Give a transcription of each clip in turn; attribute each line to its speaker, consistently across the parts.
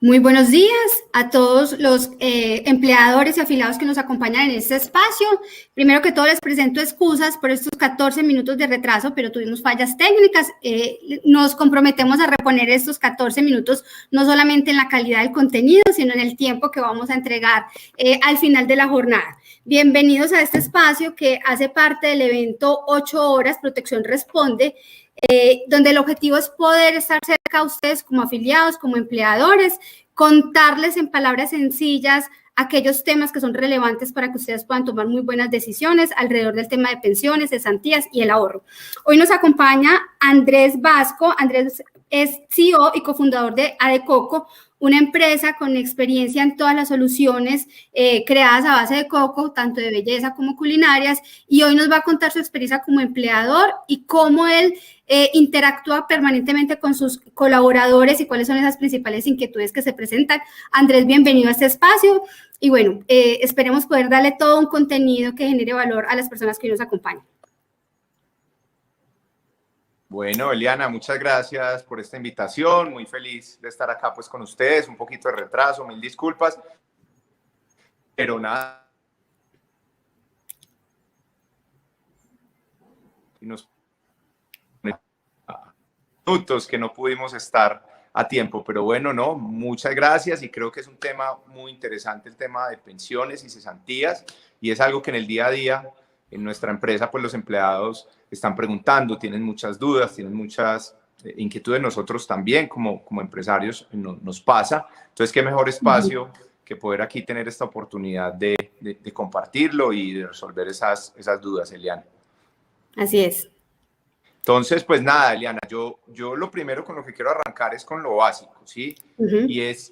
Speaker 1: Muy buenos días a todos los empleadores y afiliados que nos acompañan en este espacio. Primero que todo les presento excusas por estos 14 minutos de retraso, pero tuvimos fallas técnicas. Nos comprometemos a reponer estos 14 minutos, no solamente en la calidad del contenido, sino en el tiempo que vamos a entregar al final de la jornada. Bienvenidos a este espacio que hace parte del evento 8 horas Protección Responde, donde el objetivo es poder estar cerca a ustedes como afiliados, como empleadores, contarles en palabras sencillas aquellos temas que son relevantes para que ustedes puedan tomar muy buenas decisiones alrededor del tema de pensiones, cesantías y el ahorro. Hoy nos acompaña Andrés Vasco. Andrés es CEO y cofundador de Adecoco, una empresa con experiencia en todas las soluciones creadas a base de coco, tanto de belleza como culinarias, y hoy nos va a contar su experiencia como empleador y cómo él interactúa permanentemente con sus colaboradores y cuáles son esas principales inquietudes que se presentan. Andrés, bienvenido a este espacio y bueno, esperemos poder darle todo un contenido que genere valor a las personas que hoy nos acompañan.
Speaker 2: Bueno, Eliana, muchas gracias por esta invitación. Muy feliz de estar acá pues con ustedes. Un poquito de retraso, mil disculpas. Pero nada. Y nos minutos que no pudimos estar a tiempo, pero bueno, no, muchas gracias y creo que es un tema muy interesante el tema de pensiones y cesantías y es algo que en el día a día en nuestra empresa pues los empleados están preguntando, tienen muchas dudas, tienen muchas inquietudes, nosotros también como empresarios nos pasa, entonces qué mejor espacio que poder aquí tener esta oportunidad de compartirlo y de resolver esas dudas, Eliana.
Speaker 1: Así es.
Speaker 2: Entonces, pues nada, Eliana, yo lo primero con lo que quiero arrancar es con lo básico, ¿sí? Y es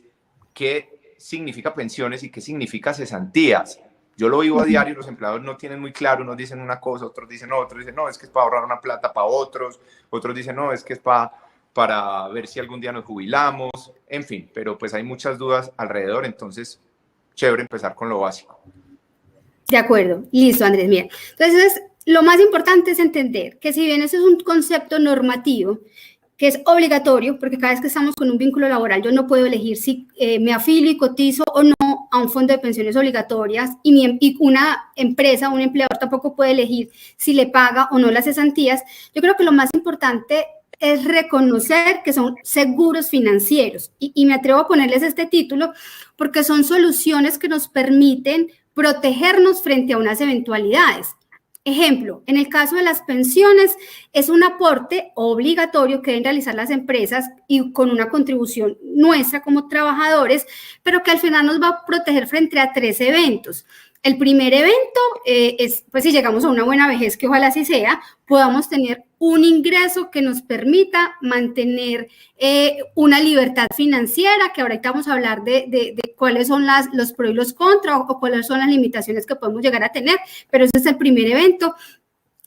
Speaker 2: qué significa pensiones y qué significa cesantías. Yo lo vivo a diario, los empleados no tienen muy claro, unos dicen una cosa, otros dicen no, es que es para ahorrar una plata para otros dicen no, es que es para ver si algún día nos jubilamos, en fin, pero pues hay muchas dudas alrededor, entonces, chévere empezar con lo básico.
Speaker 1: De acuerdo, listo, Andrés, mira. Entonces, lo más importante es entender que si bien ese es un concepto normativo, que es obligatorio, porque cada vez que estamos con un vínculo laboral, yo no puedo elegir si me afilio y cotizo o no a un fondo de pensiones obligatorias y una empresa, un empleador tampoco puede elegir si le paga o no las cesantías. Yo creo que lo más importante es reconocer que son seguros financieros y me atrevo a ponerles este título porque son soluciones que nos permiten protegernos frente a unas eventualidades. Ejemplo, en el caso de las pensiones, es un aporte obligatorio que deben realizar las empresas y con una contribución nuestra como trabajadores, pero que al final nos va a proteger frente a 3 eventos. El primer evento es, pues si llegamos a una buena vejez, que ojalá así sea, podamos tener un ingreso que nos permita mantener una libertad financiera, que ahorita vamos a hablar de cuáles son los pros y los contras o cuáles son las limitaciones que podemos llegar a tener, pero ese es el primer evento.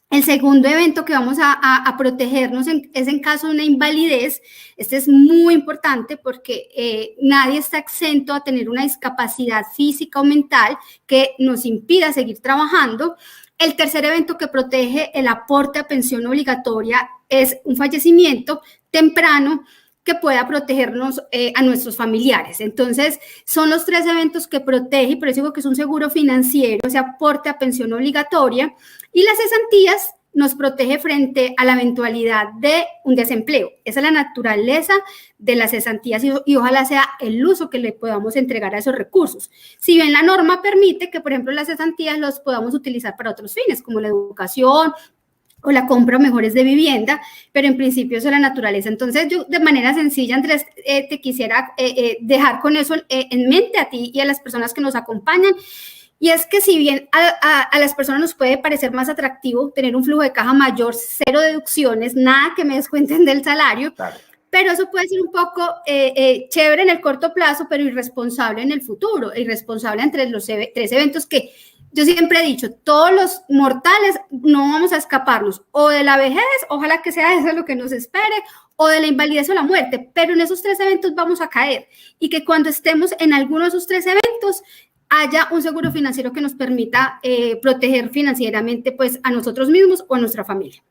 Speaker 1: El segundo evento que vamos a protegernos es en caso de una invalidez. Este es muy importante porque nadie está exento a tener una discapacidad física o mental que nos impida seguir trabajando. El tercer evento que protege el aporte a pensión obligatoria es un fallecimiento temprano que pueda protegernos a nuestros familiares. Entonces, son los 3 eventos que protege, y por eso digo que es un seguro financiero, ese aporte a pensión obligatoria, y las cesantías nos protege frente a la eventualidad de un desempleo. Esa es la naturaleza de las cesantías y ojalá sea el uso que le podamos entregar a esos recursos. Si bien la norma permite que, por ejemplo, las cesantías los podamos utilizar para otros fines, como la educación, o la compra mejores de vivienda, pero en principio eso es la naturaleza. Entonces, yo de manera sencilla, Andrés, te quisiera dejar con eso en mente a ti y a las personas que nos acompañan, y es que si bien a las personas nos puede parecer más atractivo tener un flujo de caja mayor, 0 deducciones, nada que me descuenten del salario, claro, pero eso puede ser un poco chévere en el corto plazo, pero irresponsable en el futuro, irresponsable entre los 3 eventos que yo siempre he dicho, todos los mortales no vamos a escaparnos o de la vejez, ojalá que sea eso lo que nos espere, o de la invalidez o la muerte, pero en esos 3 eventos vamos a caer y que cuando estemos en alguno de esos 3 eventos haya un seguro financiero que nos permita proteger financieramente pues a nosotros mismos o a nuestra familia.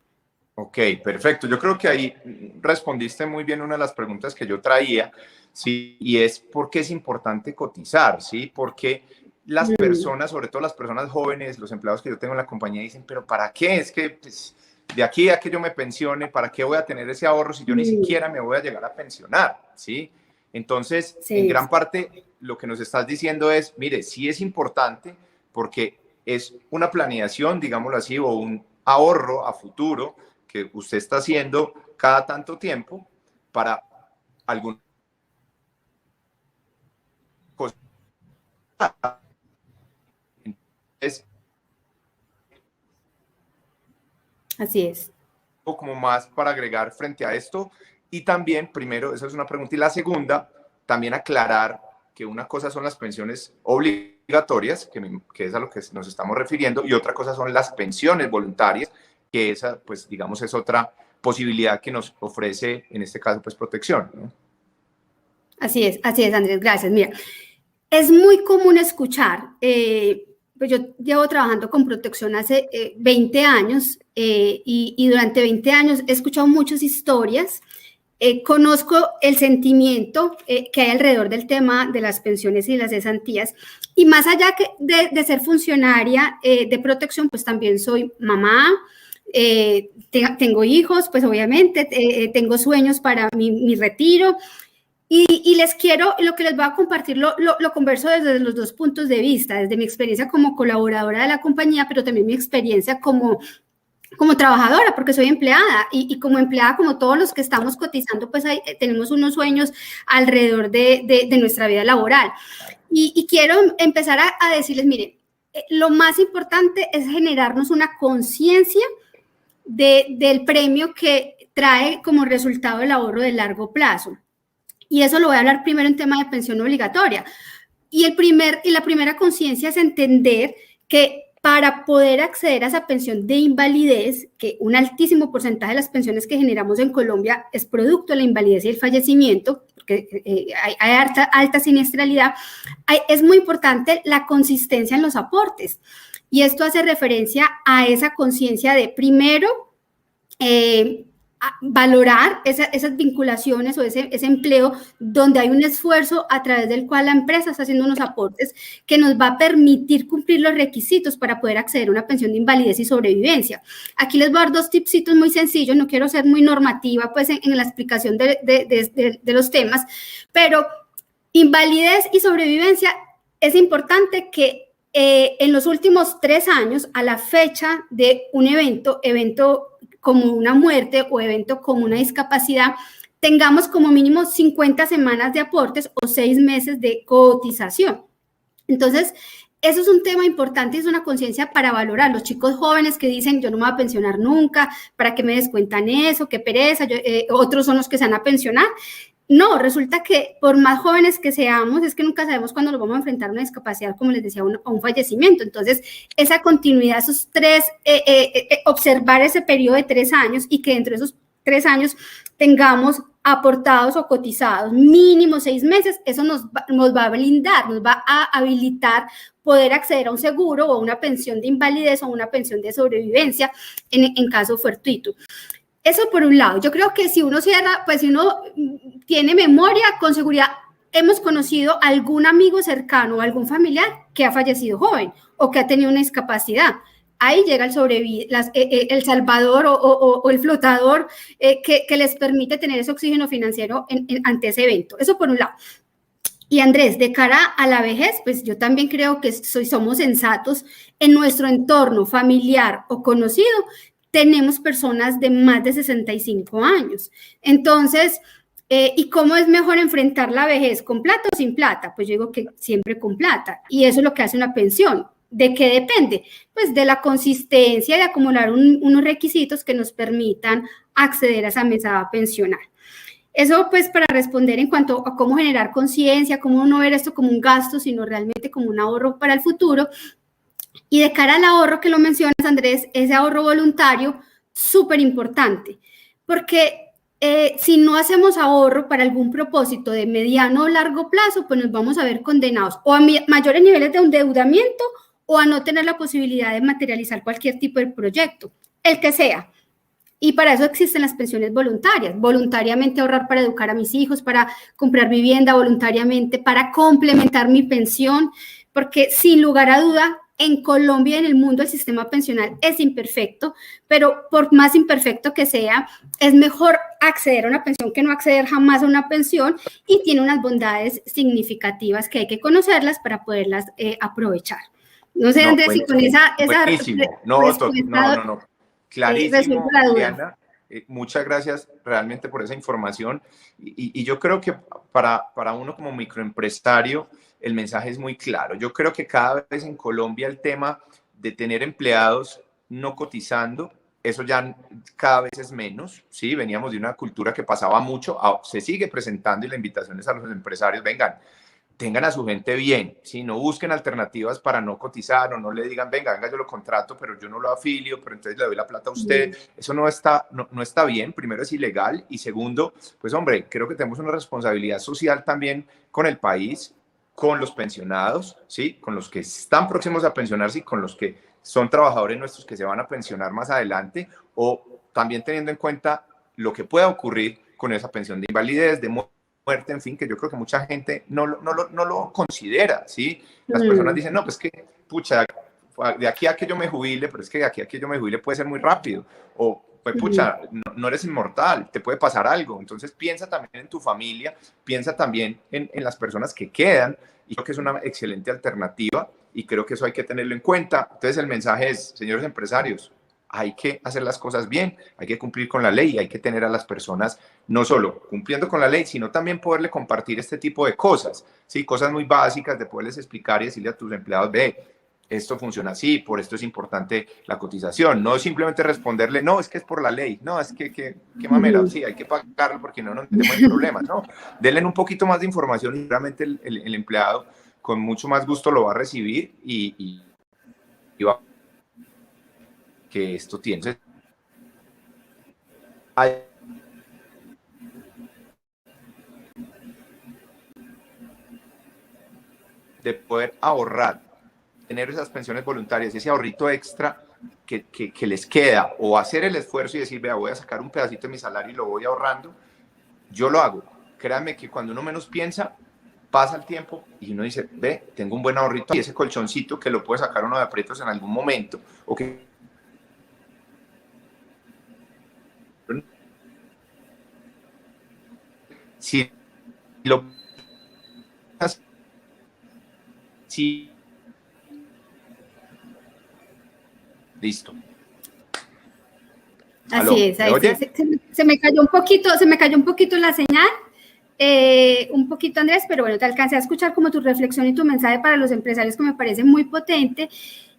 Speaker 2: Ok, perfecto. Yo creo que ahí respondiste muy bien una de las preguntas que yo traía, ¿sí? Y es por qué es importante cotizar, ¿sí? Porque las personas, sobre todo las personas jóvenes, los empleados que yo tengo en la compañía dicen, pero ¿para qué? Es que pues, de aquí a que yo me pensione, ¿para qué voy a tener ese ahorro si yo ni siquiera me voy a llegar a pensionar, ¿sí? Entonces, en
Speaker 1: Sí,
Speaker 2: gran parte, lo que nos estás diciendo es, mire, sí es importante porque es una planeación, digámoslo así, o un ahorro a futuro que usted está haciendo cada tanto tiempo para alguna cosa. Es
Speaker 1: así es.
Speaker 2: como más para agregar frente a esto. Y también, primero, esa es una pregunta. Y la segunda, también aclarar que una cosa son las pensiones obligatorias, que es a lo que nos estamos refiriendo, y otra cosa son las pensiones voluntarias, que esa, pues, digamos, es otra posibilidad que nos ofrece, en este caso, pues, protección, ¿no?
Speaker 1: Así es, Andrés, gracias. Mira, es muy común escuchar, pues yo llevo trabajando con protección hace 20 años y durante 20 años he escuchado muchas historias. Conozco el sentimiento que hay alrededor del tema de las pensiones y las cesantías. Y más allá de ser funcionaria de protección, pues también soy mamá, tengo hijos, pues obviamente tengo sueños para mi retiro. Y les quiero, lo que les voy a compartir lo converso desde los dos puntos de vista, desde mi experiencia como colaboradora de la compañía, pero también mi experiencia como trabajadora, porque soy empleada y como empleada, como todos los que estamos cotizando, pues tenemos unos sueños alrededor de nuestra vida laboral. Y quiero empezar a decirles, miren, lo más importante es generarnos una conciencia del premio que trae como resultado el ahorro de largo plazo. Y eso lo voy a hablar primero en tema de pensión obligatoria. Y la primera conciencia es entender que para poder acceder a esa pensión de invalidez, que un altísimo porcentaje de las pensiones que generamos en Colombia es producto de la invalidez y el fallecimiento, porque hay alta siniestralidad, es muy importante la consistencia en los aportes. Y esto hace referencia a esa conciencia de, primero, valorar esas vinculaciones o ese empleo donde hay un esfuerzo a través del cual la empresa está haciendo unos aportes que nos va a permitir cumplir los requisitos para poder acceder a una pensión de invalidez y sobrevivencia. Aquí les voy a dar dos tipsitos muy sencillos, no quiero ser muy normativa pues en la explicación de los temas, pero invalidez y sobrevivencia es importante que en los últimos 3 años, a la fecha de un evento como una muerte o evento como una discapacidad, tengamos como mínimo 50 semanas de aportes o 6 meses de cotización. Entonces, eso es un tema importante y es una conciencia para valorar. Los chicos jóvenes que dicen, yo no me voy a pensionar nunca, ¿para qué me descuentan eso? Qué pereza, otros son los que se van a pensionar. No, resulta que por más jóvenes que seamos, es que nunca sabemos cuándo nos vamos a enfrentar a una discapacidad, como les decía, a un fallecimiento. Entonces, esa continuidad, esos observar ese periodo de 3 años y que dentro de esos 3 años tengamos aportados o cotizados mínimo 6 meses, eso nos va a blindar, nos va a habilitar poder acceder a un seguro o a una pensión de invalidez o una pensión de sobrevivencia en caso fortuito. Eso por un lado. Yo creo que si uno cierra, pues si uno tiene memoria, con seguridad hemos conocido algún amigo cercano o algún familiar que ha fallecido joven o que ha tenido una discapacidad. Ahí llega el salvador o el flotador que les permite tener ese oxígeno financiero ante ese evento. Eso por un lado. Y Andrés, de cara a la vejez, pues yo también creo que somos sensatos en nuestro entorno familiar o conocido. Tenemos personas de más de 65 años. Entonces, ¿y cómo es mejor enfrentar la vejez? ¿Con plata o sin plata? Pues yo digo que siempre con plata. Y eso es lo que hace una pensión. ¿De qué depende? Pues de la consistencia de acumular unos requisitos que nos permitan acceder a esa mesada pensional. Eso pues para responder en cuanto a cómo generar conciencia, cómo no ver esto como un gasto, sino realmente como un ahorro para el futuro. Y de cara al ahorro que lo mencionas, Andrés, ese ahorro voluntario, súper importante, porque si no hacemos ahorro para algún propósito de mediano o largo plazo, pues nos vamos a ver condenados o a mayores niveles de endeudamiento o a no tener la posibilidad de materializar cualquier tipo de proyecto, el que sea. Y para eso existen las pensiones voluntarias, voluntariamente ahorrar para educar a mis hijos, para comprar vivienda, voluntariamente para complementar mi pensión, porque sin lugar a duda, en Colombia y en el mundo el sistema pensional es imperfecto, pero por más imperfecto que sea, es mejor acceder a una pensión que no acceder jamás a una pensión, y tiene unas bondades significativas que hay que conocerlas para poderlas aprovechar. No sé,
Speaker 2: No,
Speaker 1: Andrés, si con esa
Speaker 2: buenísimo. No. Clarísimo,
Speaker 1: la duda.
Speaker 2: Diana. Muchas gracias realmente por esa información. Y yo creo que para uno como microempresario, el mensaje es muy claro. Yo creo que cada vez en Colombia el tema de tener empleados no cotizando, eso ya cada vez es menos, ¿sí? Veníamos de una cultura que pasaba mucho, se sigue presentando, y la invitación es a los empresarios, vengan, tengan a su gente bien, ¿sí? No busquen alternativas para no cotizar, o no le digan, venga, yo lo contrato, pero yo no lo afilio, pero entonces le doy la plata a usted. Eso no está bien. Primero, es ilegal, y segundo, pues hombre, creo que tenemos una responsabilidad social también con el país, con los pensionados, ¿sí? Con los que están próximos a pensionarse y con los que son trabajadores nuestros que se van a pensionar más adelante, o también teniendo en cuenta lo que pueda ocurrir con esa pensión de invalidez, de muerte, en fin, que yo creo que mucha gente no lo considera, ¿sí? Las personas dicen, no, pues que, pucha, de aquí a que yo me jubile, pero es que de aquí a que yo me jubile puede ser muy rápido, o pues pucha, no eres inmortal, te puede pasar algo. Entonces piensa también en tu familia, piensa también en las personas que quedan, y creo que es una excelente alternativa, y creo que eso hay que tenerlo en cuenta. Entonces el mensaje es, señores empresarios, hay que hacer las cosas bien, hay que cumplir con la ley, hay que tener a las personas no solo cumpliendo con la ley, sino también poderle compartir este tipo de cosas, ¿sí? Cosas muy básicas de poderles explicar y decirle a tus empleados, ve, esto funciona así, por esto es importante la cotización. No simplemente responderle, no, es que es por la ley, no, es que qué mamera, sí, hay que pagarlo porque no nos metemos en problemas, ¿no? Denle un poquito más de información, y realmente el empleado con mucho más gusto lo va a recibir, y va que esto tiene. De poder ahorrar, tener esas pensiones voluntarias, ese ahorrito extra que les queda, o hacer el esfuerzo y decir, vea, voy a sacar un pedacito de mi salario y lo voy ahorrando, yo lo hago. Créanme que cuando uno menos piensa, pasa el tiempo y uno dice, ve, tengo un buen ahorrito, y ese colchoncito que lo puede sacar uno de aprietos en algún momento, o que si lo si listo.
Speaker 1: Así es, ahí se me cayó un poquito la señal, un poquito, Andrés, pero bueno, te alcancé a escuchar como tu reflexión y tu mensaje para los empresarios, que me parece muy potente,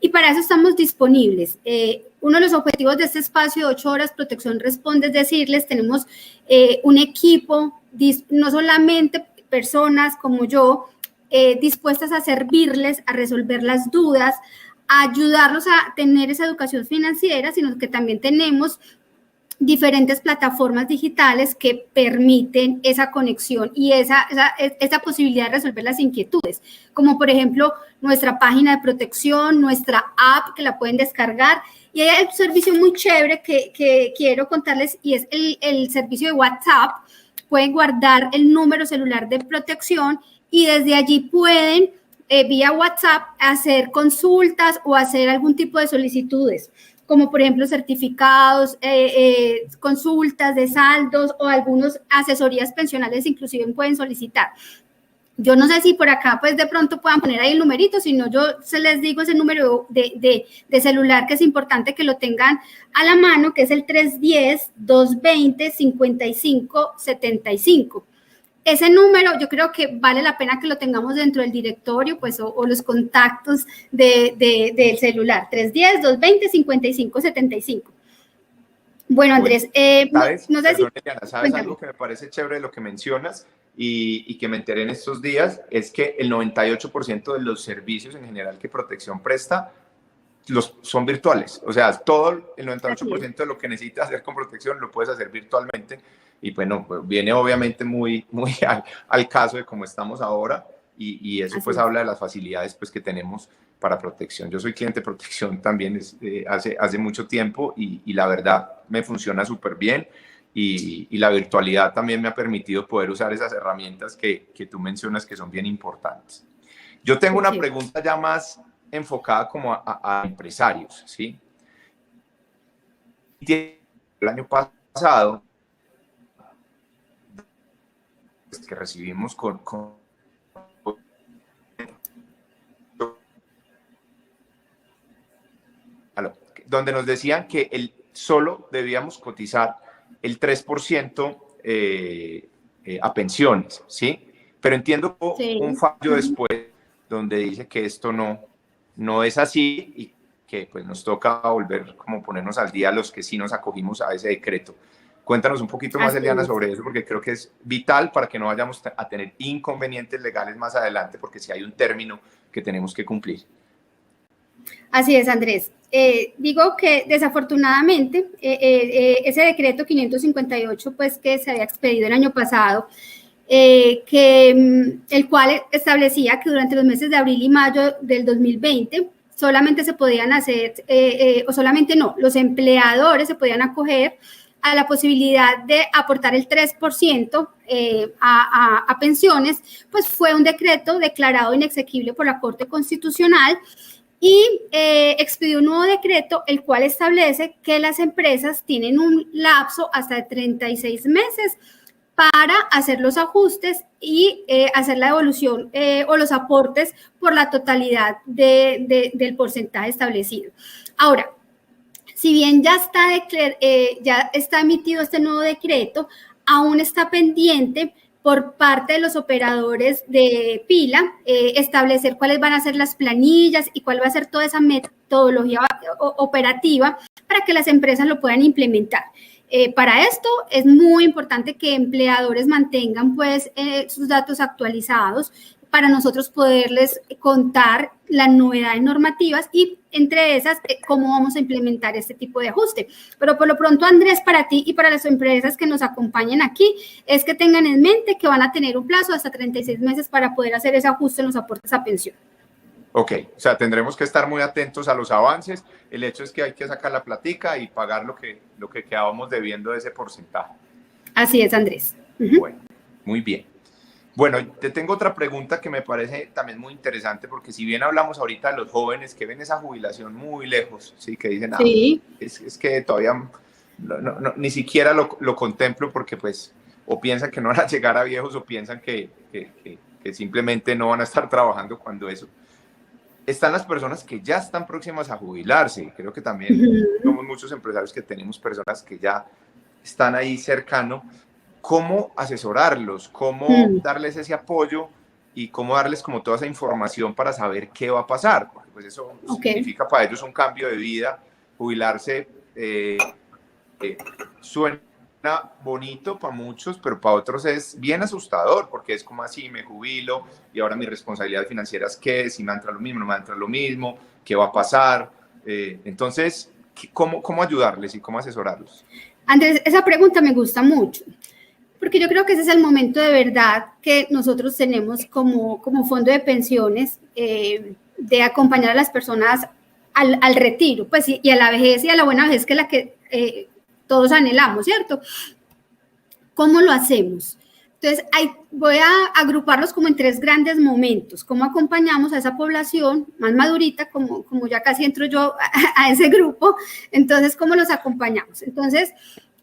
Speaker 1: y para eso estamos disponibles. Uno de los objetivos de este espacio de 8 horas Protección Responde es decirles, tenemos un equipo, no solamente personas como yo, dispuestas a servirles, a resolver las dudas, a ayudarlos a tener esa educación financiera, sino que también tenemos diferentes plataformas digitales que permiten esa conexión y esa posibilidad de resolver las inquietudes, como por ejemplo nuestra página de protección, nuestra app que la pueden descargar, y hay un servicio muy chévere que quiero contarles, y es el servicio de WhatsApp. Pueden guardar el número celular de protección y desde allí pueden vía WhatsApp hacer consultas o hacer algún tipo de solicitudes, como por ejemplo certificados, consultas de saldos, o algunas asesorías pensionales inclusive pueden solicitar. Yo no sé si por acá pues de pronto puedan poner ahí el numerito, si no yo se les digo ese número de celular, que es importante que lo tengan a la mano, que es el 310-220-5575. Ese número yo creo que vale la pena que lo tengamos dentro del directorio, pues, o los contactos del celular, 310-220-5575. Bueno, Andrés,
Speaker 2: ¿sabes?
Speaker 1: no sé
Speaker 2: Perdón, Eliana, ¿sabes algo que me parece chévere de lo que mencionas y que me enteré en estos días? Es que el 98% de los servicios en general que Protección presta son virtuales. O sea, todo el 98% de lo que necesitas hacer con Protección lo puedes hacer virtualmente. Y bueno, pues viene obviamente muy al caso de cómo estamos ahora, y eso pues habla de las facilidades pues que tenemos para Protección. Yo soy cliente de Protección también hace mucho tiempo, y la verdad me funciona súper bien y la virtualidad también me ha permitido poder usar esas herramientas que tú mencionas que son bien importantes. Yo tengo una pregunta ya más enfocada como a empresarios, ¿sí? El año pasado, que recibimos donde nos decían que solo debíamos cotizar el 3% a pensiones, ¿sí? Pero entiendo un fallo después donde dice que esto no es así y que pues nos toca volver como ponernos al día los que sí nos acogimos a ese decreto. Cuéntanos un poquito más, Eliana, sobre eso, porque creo que es vital para que no vayamos a tener inconvenientes legales más adelante, porque sí hay un término que tenemos que cumplir.
Speaker 1: Así es, Andrés. Digo que desafortunadamente ese decreto 558, pues que se había expedido el año pasado, el cual establecía que durante los meses de abril y mayo del 2020 solamente se podían hacer, o solamente no, los empleadores se podían acoger a la posibilidad de aportar el 3% a pensiones, pues fue un decreto declarado inexequible por la Corte Constitucional y expidió un nuevo decreto, el cual establece que las empresas tienen un lapso hasta de 36 meses para hacer los ajustes y hacer la devolución o los aportes por la totalidad del porcentaje establecido. Ahora, si bien ya está emitido este nuevo decreto, aún está pendiente por parte de los operadores de pila, establecer cuáles van a ser las planillas y cuál va a ser toda esa metodología operativa para que las empresas lo puedan implementar. Para esto es muy importante que empleadores mantengan pues sus datos actualizados para nosotros poderles contar las novedades normativas y entre esas cómo vamos a implementar este tipo de ajuste. Pero por lo pronto, Andrés, para ti y para las empresas que nos acompañan aquí, es que tengan en mente que van a tener un plazo hasta 36 meses para poder hacer ese ajuste en los aportes a pensión.
Speaker 2: Ok, o sea, tendremos que estar muy atentos a los avances. El hecho es que hay que sacar la platica y pagar lo que quedábamos debiendo de ese porcentaje.
Speaker 1: Así es, Andrés.
Speaker 2: Bueno, muy bien. Bueno, te tengo otra pregunta que me parece también muy interesante, porque si bien hablamos ahorita de los jóvenes que ven esa jubilación muy lejos, ¿sí? Que dicen, es que todavía ni siquiera lo contemplo porque pues o piensan que no van a llegar a viejos o piensan que simplemente no van a estar trabajando cuando eso. Están las personas que ya están próximas a jubilarse. Creo que también somos muchos empresarios que tenemos personas que ya están ahí cercano. ¿Cómo asesorarlos? ¿Cómo darles ese apoyo? Y cómo darles como toda esa información para saber qué va a pasar. Porque pues eso significa para ellos un cambio de vida. Jubilarse suena bonito para muchos, pero para otros es bien asustador, porque es como así, me jubilo y ahora mi responsabilidad financiera es qué, si me entra lo mismo, no me entra lo mismo, qué va a pasar. Entonces, ¿cómo ayudarles y cómo asesorarlos?
Speaker 1: Andrés, esa pregunta me gusta mucho, porque yo creo que ese es el momento de verdad que nosotros tenemos como fondo de pensiones, de acompañar a las personas al retiro, pues, y a la vejez y a la buena vejez, que es la que todos anhelamos, ¿cierto? ¿Cómo lo hacemos? Entonces, voy a agruparlos como en 3 grandes momentos. ¿Cómo acompañamos a esa población más madurita, como ya casi entro yo a ese grupo? Entonces, ¿cómo los acompañamos? Entonces,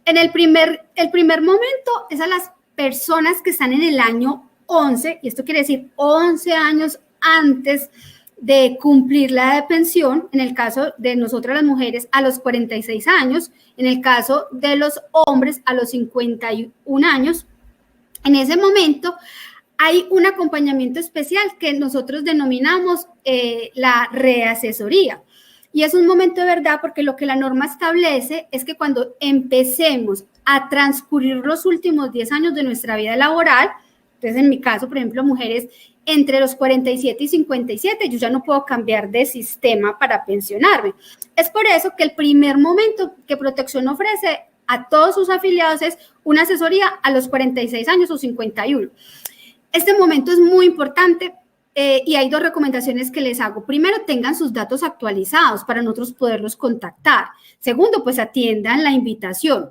Speaker 1: el primer momento es a las personas que están en el año 11, y esto quiere decir 11 años antes de cumplir la edad de pensión, en el caso de nosotras las mujeres a los 46 años, en el caso de los hombres a los 51 años. En ese momento hay un acompañamiento especial que nosotros denominamos la reasesoría. Y es un momento de verdad porque lo que la norma establece es que cuando empecemos a transcurrir los últimos 10 años de nuestra vida laboral, entonces en mi caso, por ejemplo, mujeres entre los 47 y 57, yo ya no puedo cambiar de sistema para pensionarme. Es por eso que el primer momento que Protección ofrece a todos sus afiliados es una asesoría a los 46 años o 51. Este momento es muy importante y hay 2 recomendaciones que les hago. Primero, tengan sus datos actualizados para nosotros poderlos contactar. Segundo, pues atiendan la invitación.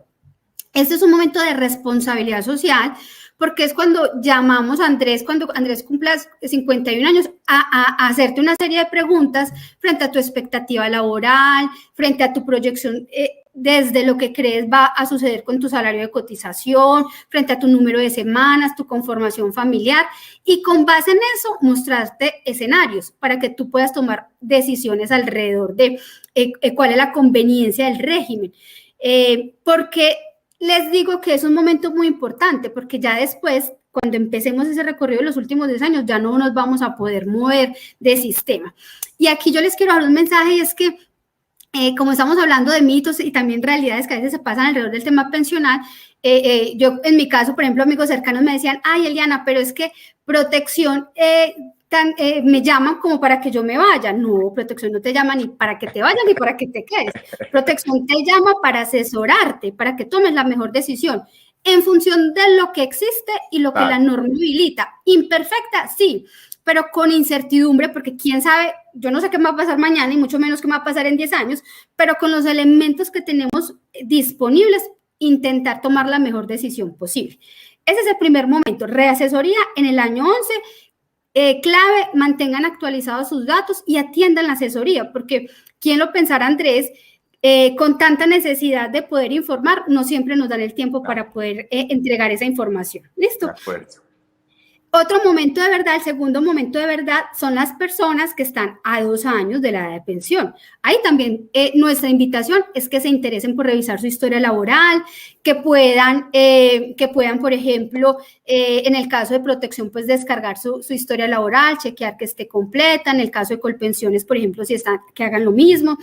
Speaker 1: Este es un momento de responsabilidad social, porque es cuando llamamos a Andrés, cuando Andrés cumpla 51 años, a hacerte una serie de preguntas frente a tu expectativa laboral, frente a tu proyección desde lo que crees va a suceder con tu salario de cotización, frente a tu número de semanas, tu conformación familiar, y con base en eso mostrarte escenarios para que tú puedas tomar decisiones alrededor de cuál es la conveniencia del régimen. Porque les digo que es un momento muy importante, porque ya después, cuando empecemos ese recorrido de los últimos 10 años, ya no nos vamos a poder mover de sistema. Y aquí yo les quiero dar un mensaje, y es que como estamos hablando de mitos y también realidades que a veces se pasan alrededor del tema pensional, yo en mi caso, por ejemplo, amigos cercanos me decían, ay, Eliana, pero es que Protección me llaman como para que yo me vaya. No, Protección no te llama ni para que te vayas ni para que te quedes. Protección te llama para asesorarte, para que tomes la mejor decisión en función de lo que existe y lo que la norma habilita. Imperfecta, sí, pero con incertidumbre, porque quién sabe, yo no sé qué me va a pasar mañana y mucho menos qué me va a pasar en 10 años, pero con los elementos que tenemos disponibles, intentar tomar la mejor decisión posible. Ese es el primer momento. Reasesoría en el año 11, clave, mantengan actualizados sus datos y atiendan la asesoría, porque quién lo pensará, Andrés, con tanta necesidad de poder informar, no siempre nos dan el tiempo para poder entregar esa información. ¿Listo?
Speaker 2: De acuerdo.
Speaker 1: Otro momento de verdad, el segundo momento de verdad, son las personas que están a 2 años de la edad de pensión. Ahí también nuestra invitación es que se interesen por revisar su historia laboral, que puedan, por ejemplo, en el caso de Protección, pues descargar su historia laboral, chequear que esté completa. En el caso de Colpensiones, por ejemplo, si están, que hagan lo mismo,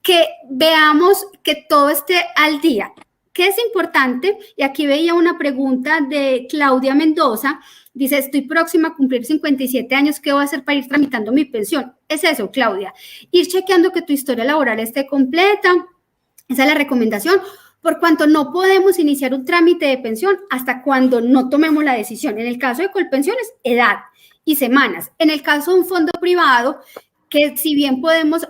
Speaker 1: que veamos que todo esté al día. ¿Qué es importante? Y aquí veía una pregunta de Claudia Mendoza. Dice, estoy próxima a cumplir 57 años, ¿qué voy a hacer para ir tramitando mi pensión? Es eso, Claudia, ir chequeando que tu historia laboral esté completa. Esa es la recomendación, por cuanto no podemos iniciar un trámite de pensión hasta cuando no tomemos la decisión. En el caso de Colpensiones, edad y semanas. En el caso de un fondo privado, que si bien podemos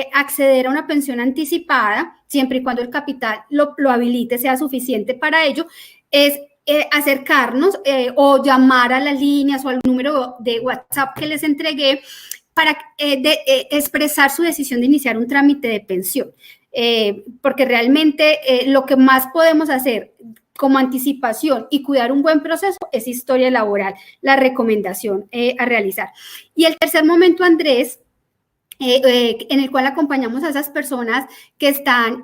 Speaker 1: acceder a una pensión anticipada, siempre y cuando el capital lo habilite, sea suficiente para ello, es acercarnos o llamar a las líneas o al número de WhatsApp que les entregué para expresar su decisión de iniciar un trámite de pensión. Porque realmente lo que más podemos hacer como anticipación y cuidar un buen proceso es historia laboral, la recomendación a realizar. Y el tercer momento, Andrés, en el cual acompañamos a esas personas que están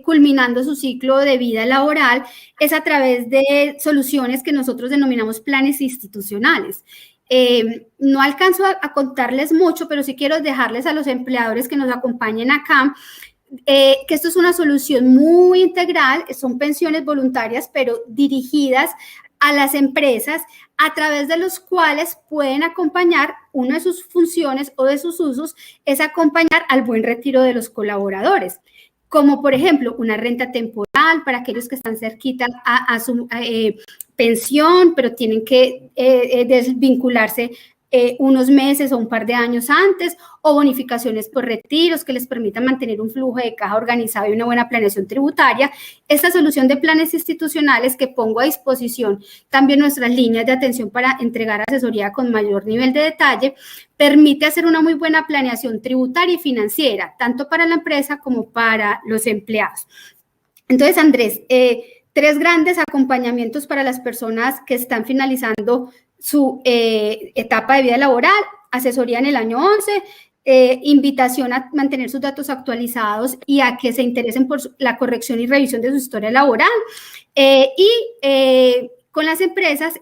Speaker 1: culminando su ciclo de vida laboral, es a través de soluciones que nosotros denominamos planes institucionales. No alcanzo a contarles mucho, pero sí quiero dejarles a los empleadores que nos acompañen acá, que esto es una solución muy integral, son pensiones voluntarias, pero dirigidas a las empresas, a través de los cuales pueden acompañar, una de sus funciones o de sus usos es acompañar al buen retiro de los colaboradores, como por ejemplo una renta temporal para aquellos que están cerquita a su pensión, pero tienen que desvincularse unos meses o un par de años antes, o bonificaciones por retiros que les permitan mantener un flujo de caja organizado y una buena planeación tributaria. Esta solución de planes institucionales que pongo a disposición también nuestras líneas de atención para entregar asesoría con mayor nivel de detalle, permite hacer una muy buena planeación tributaria y financiera, tanto para la empresa como para los empleados. Entonces, Andrés, 3 grandes acompañamientos para las personas que están finalizando su etapa de vida laboral: asesoría en el año 11, invitación a mantener sus datos actualizados y a que se interesen por la corrección y revisión de su historia laboral, y con las empresas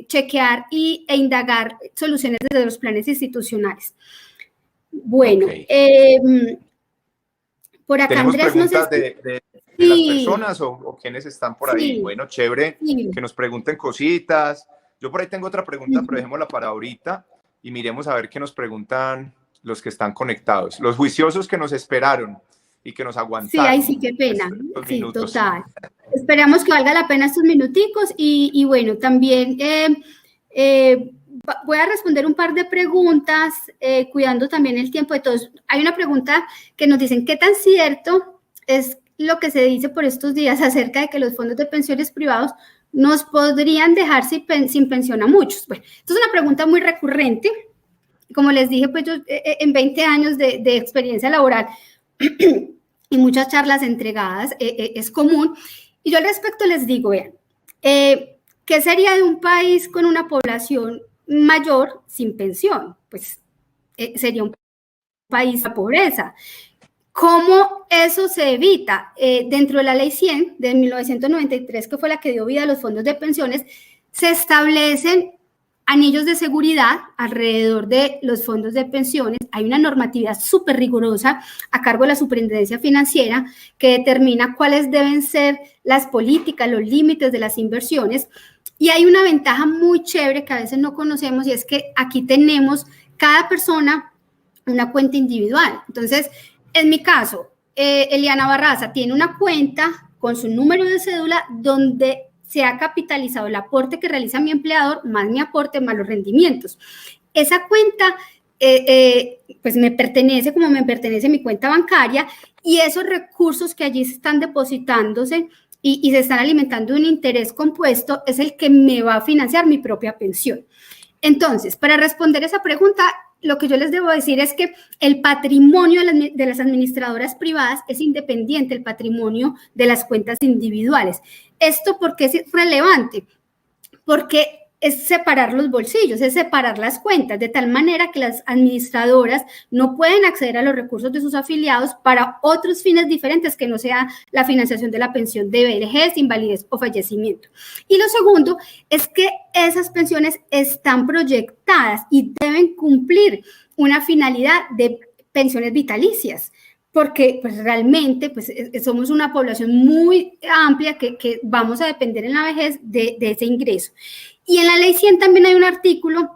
Speaker 1: chequear e indagar soluciones desde los planes institucionales. Bueno, por acá Andrés
Speaker 2: nos de las personas o quienes están por ahí.
Speaker 1: Sí.
Speaker 2: Bueno, chévere, que nos pregunten cositas. Yo por ahí tengo otra pregunta, pero dejémosla para ahorita y miremos a ver qué nos preguntan los que están conectados. Los juiciosos que nos esperaron y que nos aguantaron.
Speaker 1: Sí, ahí sí, qué pena. Sí, total. Esperamos que valga la pena estos minuticos y bueno, también voy a responder un par de preguntas, cuidando también el tiempo de todos. Hay una pregunta que nos dicen, ¿qué tan cierto es lo que se dice por estos días acerca de que los fondos de pensiones privados nos podrían dejar sin pensión a muchos? Bueno, esto es una pregunta muy recurrente. Como les dije, pues yo en 20 años de experiencia laboral y muchas charlas entregadas, es común. Y yo al respecto les digo, vean, ¿qué sería de un país con una población mayor sin pensión? Pues sería un país de pobreza. ¿Cómo eso se evita? Dentro de la Ley 100 de 1993, que fue la que dio vida a los fondos de pensiones, se establecen anillos de seguridad alrededor de los fondos de pensiones. Hay una normatividad súper rigurosa a cargo de la Superintendencia Financiera que determina cuáles deben ser las políticas, los límites de las inversiones. Y hay una ventaja muy chévere que a veces no conocemos, y es que aquí tenemos cada persona una cuenta individual. Entonces, en mi caso, Eliana Barraza tiene una cuenta con su número de cédula donde se ha capitalizado el aporte que realiza mi empleador, más mi aporte, más los rendimientos. Esa cuenta, pues me pertenece como me pertenece mi cuenta bancaria, y esos recursos que allí se están depositándose y se están alimentando de un interés compuesto es el que me va a financiar mi propia pensión. Entonces, para responder esa pregunta, lo que yo les debo decir es que el patrimonio de las administradoras privadas es independiente del patrimonio de las cuentas individuales. ¿Esto por qué es relevante? Porque es separar los bolsillos, es separar las cuentas, de tal manera que las administradoras no pueden acceder a los recursos de sus afiliados para otros fines diferentes que no sea la financiación de la pensión de vejez, invalidez o fallecimiento. Y lo segundo es que esas pensiones están proyectadas y deben cumplir una finalidad de pensiones vitalicias, porque pues realmente pues, somos una población muy amplia que vamos a depender en la vejez de ese ingreso. Y en la Ley 100 también hay un artículo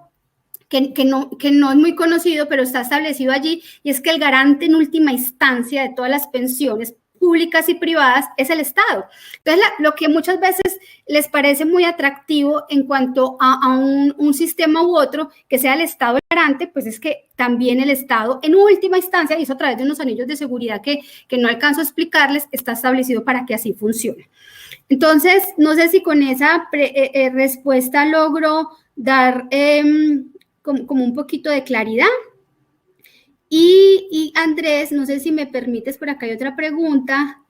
Speaker 1: que no es muy conocido, pero está establecido allí, y es que el garante en última instancia de todas las pensiones públicas y privadas es el Estado. Entonces, lo que muchas veces les parece muy atractivo en cuanto a un sistema u otro, que sea el Estado el garante, pues es que también el Estado, en última instancia, hizo a través de unos anillos de seguridad que no alcanzo a explicarles, está establecido para que así funcione. Entonces, no sé si con esa respuesta logro dar como un poquito de claridad. Y Andrés, no sé si me permites, por acá hay otra pregunta.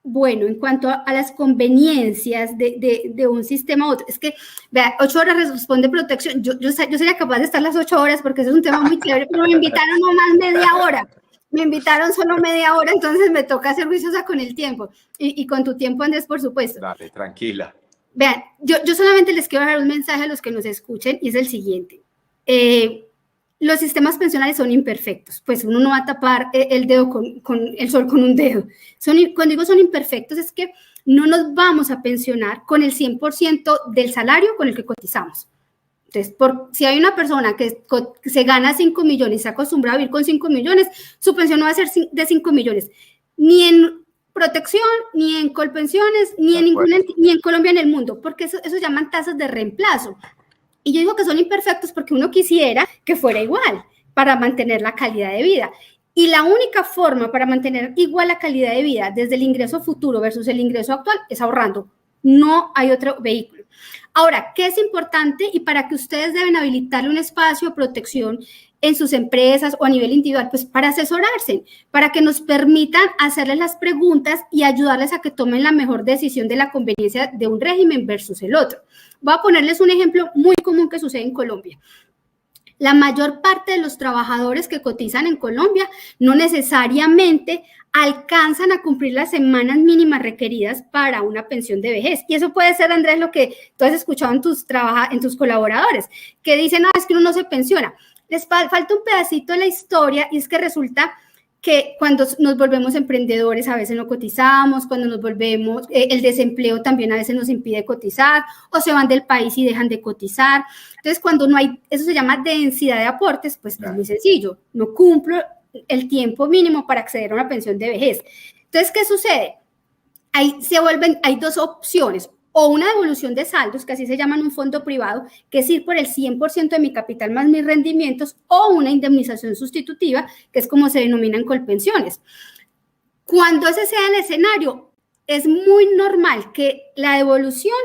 Speaker 1: Bueno, en cuanto a las conveniencias de un sistema u otro, es que, vea, 8 horas responde protección. Yo sería capaz de estar las 8 horas porque eso es un tema muy chévere, pero me invitaron nomás media hora. Me invitaron solo media hora, entonces me toca ser juiciosa con el tiempo. Y con tu tiempo, Andrés, por supuesto.
Speaker 2: Dale, tranquila.
Speaker 1: Vean, yo solamente les quiero dar un mensaje a los que nos escuchen, y es el siguiente. Los sistemas pensionales son imperfectos, pues uno no va a tapar el dedo con el sol con un dedo. Cuando digo son imperfectos, es que no nos vamos a pensionar con el 100% del salario con el que cotizamos. Entonces, si hay una persona que se gana 5 millones y se acostumbra a vivir con 5 millones, su pensión no va a ser de 5 millones, ni en protección, ni en colpensiones, ni en Colombia, ni en el mundo, porque eso llaman tasas de reemplazo. Y yo digo que son imperfectos porque uno quisiera que fuera igual para mantener la calidad de vida. Y la única forma para mantener igual la calidad de vida desde el ingreso futuro versus el ingreso actual es ahorrando. No hay otro vehículo. Ahora, ¿qué es importante y para que ustedes deben habilitarle un espacio de protección en sus empresas o a nivel individual? Pues para asesorarse, para que nos permitan hacerles las preguntas y ayudarles a que tomen la mejor decisión de la conveniencia de un régimen versus el otro. Voy a ponerles un ejemplo muy común que sucede en Colombia. La mayor parte de los trabajadores que cotizan en Colombia no necesariamente alcanzan a cumplir las semanas mínimas requeridas para una pensión de vejez. Y eso puede ser, Andrés, lo que tú has escuchado en tus colaboradores, que dicen, no, es que uno no se pensiona. Les falta un pedacito de la historia, y es que resulta que cuando nos volvemos emprendedores a veces no cotizamos, cuando nos volvemos, el desempleo también a veces nos impide cotizar, o se van del país y dejan de cotizar. Entonces, cuando no hay, eso se llama densidad de aportes, pues es muy sencillo, no cumplo el tiempo mínimo para acceder a una pensión de vejez. Entonces, ¿qué sucede? Hay dos opciones: o una devolución de saldos, que así se llama en un fondo privado, que es ir por el 100% de mi capital más mis rendimientos, o una indemnización sustitutiva, que es como se denomina en Colpensiones. Cuando ese sea el escenario, es muy normal que la devolución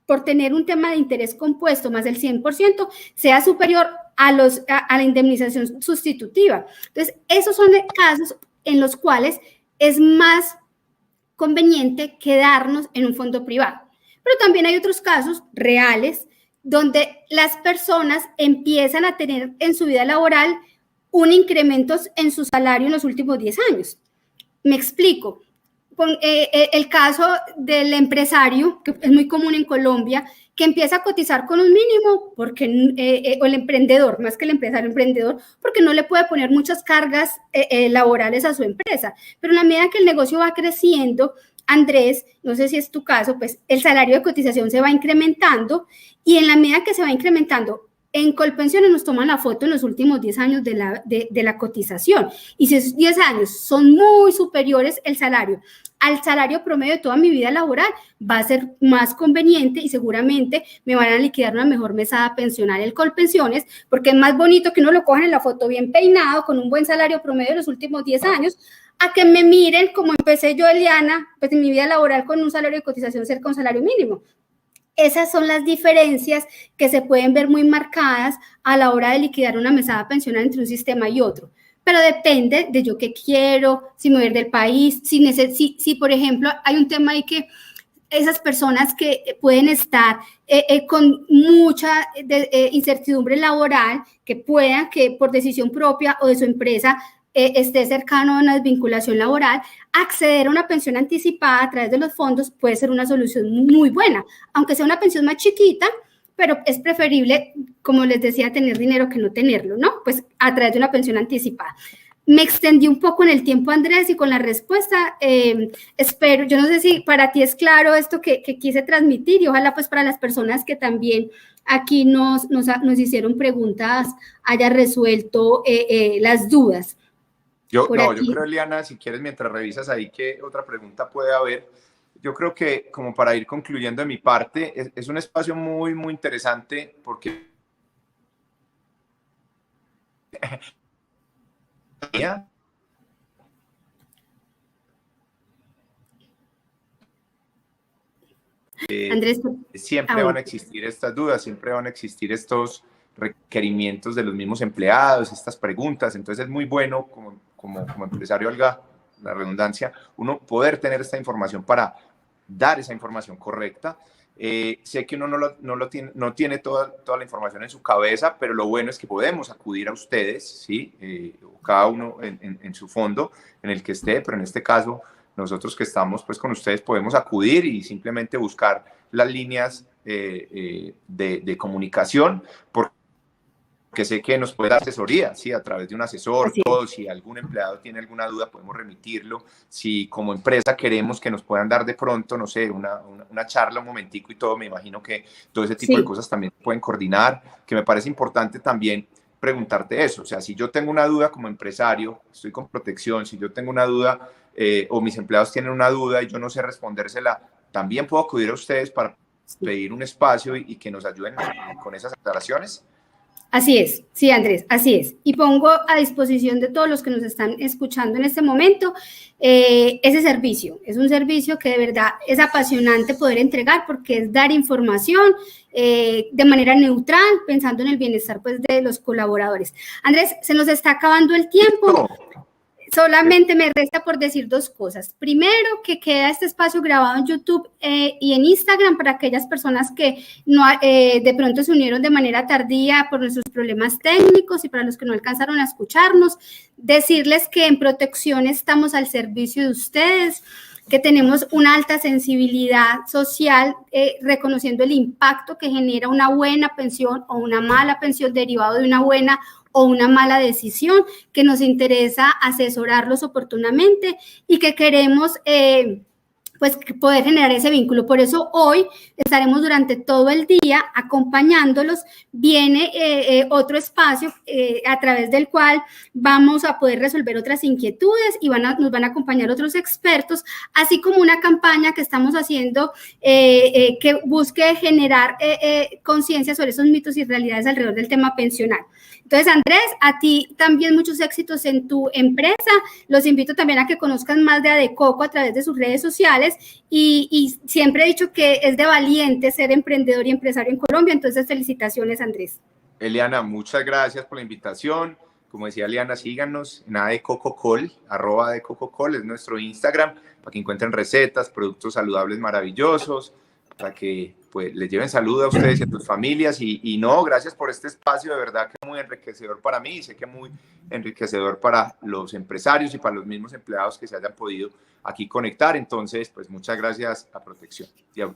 Speaker 1: por tener un tema de interés compuesto más del 100% sea superior a la indemnización sustitutiva. Entonces, esos son casos en los cuales es más conveniente quedarnos en un fondo privado. Pero también hay otros casos reales donde las personas empiezan a tener en su vida laboral un incremento en su salario en los últimos 10 años. Me explico. El caso del empresario, que es muy común en Colombia, que empieza a cotizar con un mínimo, porque, o el emprendedor, más que el emprendedor, porque no le puede poner muchas cargas laborales a su empresa. Pero en la medida que el negocio va creciendo, Andrés, no sé si es tu caso, pues el salario de cotización se va incrementando, y en la medida que se va incrementando, en Colpensiones nos toman la foto en los últimos 10 años de la cotización, y si esos 10 años son muy superiores el salario al salario promedio de toda mi vida laboral, va a ser más conveniente y seguramente me van a liquidar una mejor mesada pensional en Colpensiones, porque es más bonito que uno lo cojan en la foto bien peinado, con un buen salario promedio de los últimos 10 años, a que me miren como empecé yo, Eliana, pues en mi vida laboral con un salario de cotización cerca de un salario mínimo. Esas son las diferencias que se pueden ver muy marcadas a la hora de liquidar una mesada pensional entre un sistema y otro. Pero depende de yo qué quiero, si me voy del país, si por ejemplo, hay un tema ahí que esas personas que pueden estar con mucha incertidumbre laboral, que puedan que por decisión propia o de su empresa esté cercano a una desvinculación laboral, acceder a una pensión anticipada a través de los fondos puede ser una solución muy buena, aunque sea una pensión más chiquita, pero es preferible, como les decía, tener dinero que no tenerlo, ¿no? Pues a través de una pensión anticipada. Me extendí un poco en el tiempo, Andrés, y con la respuesta espero, yo no sé si para ti es claro esto que quise transmitir, y ojalá pues para las personas que también aquí nos hicieron preguntas haya resuelto las dudas.
Speaker 2: Yo creo, Eliana, si quieres, mientras revisas ahí qué otra pregunta puede haber, yo creo que como para ir concluyendo de mi parte, es un espacio muy, muy interesante porque
Speaker 1: Andrés,
Speaker 2: siempre van a existir estas dudas, siempre van a existir estos requerimientos de los mismos empleados, estas preguntas, entonces es muy bueno como empresario, valga la redundancia, uno poder tener esta información para dar esa información correcta. Sé que uno no tiene toda la información en su cabeza, pero lo bueno es que podemos acudir a ustedes, ¿sí? Cada uno en su fondo, en el que esté, pero en este caso, nosotros que estamos pues con ustedes podemos acudir y simplemente buscar las líneas de comunicación, porque sé que nos puede dar asesoría, ¿sí? A través de un asesor, todo. Si algún empleado tiene alguna duda, podemos remitirlo. Si como empresa queremos que nos puedan dar de pronto, no sé, una charla, un momentico y todo, me imagino que todo ese tipo de cosas también pueden coordinar, que me parece importante también preguntarte eso. O sea, si yo tengo una duda como empresario, estoy con protección, si yo tengo una duda o mis empleados tienen una duda y yo no sé respondérsela, también puedo acudir a ustedes para pedir un espacio y que nos ayuden con esas aclaraciones.
Speaker 1: Así es, sí, Andrés, así es. Y pongo a disposición de todos los que nos están escuchando en este momento ese servicio. Es un servicio que de verdad es apasionante poder entregar porque es dar información de manera neutral, pensando en el bienestar pues, de los colaboradores. Andrés, se nos está acabando el tiempo. Solamente me resta por decir dos cosas. Primero, que queda este espacio grabado en YouTube y en Instagram para aquellas personas que no, de pronto se unieron de manera tardía por nuestros problemas técnicos y para los que no alcanzaron a escucharnos. Decirles que en Protección estamos al servicio de ustedes, que tenemos una alta sensibilidad social, reconociendo el impacto que genera una buena pensión o una mala pensión derivado de una buena o una mala decisión, que nos interesa asesorarlos oportunamente y que queremos pues poder generar ese vínculo. Por eso hoy estaremos durante todo el día acompañándolos. Viene otro espacio a través del cual vamos a poder resolver otras inquietudes y nos van a acompañar otros expertos, así como una campaña que estamos haciendo que busque generar conciencia sobre esos mitos y realidades alrededor del tema pensional. Entonces, Andrés, a ti también muchos éxitos en tu empresa. Los invito también a que conozcan más de Adecoco a través de sus redes sociales y siempre he dicho que es de valiente ser emprendedor y empresario en Colombia. Entonces, felicitaciones, Andrés.
Speaker 2: Eliana, muchas gracias por la invitación. Como decía Eliana, síganos en @adecococol, @adecococol, es nuestro Instagram, para que encuentren recetas, productos saludables maravillosos, para que pues les lleven salud a ustedes y a sus familias. Y no, gracias por este espacio, de verdad que es muy enriquecedor para mí, y sé que muy enriquecedor para los empresarios y para los mismos empleados que se hayan podido aquí conectar. Entonces, pues muchas gracias a Protección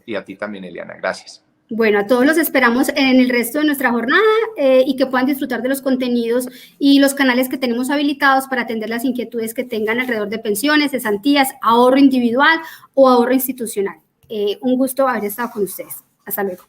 Speaker 2: y a ti también, Eliana. Gracias.
Speaker 1: Bueno, a todos los esperamos en el resto de nuestra jornada y que puedan disfrutar de los contenidos y los canales que tenemos habilitados para atender las inquietudes que tengan alrededor de pensiones, cesantías, ahorro individual o ahorro institucional. Un gusto haber estado con ustedes. Hasta luego.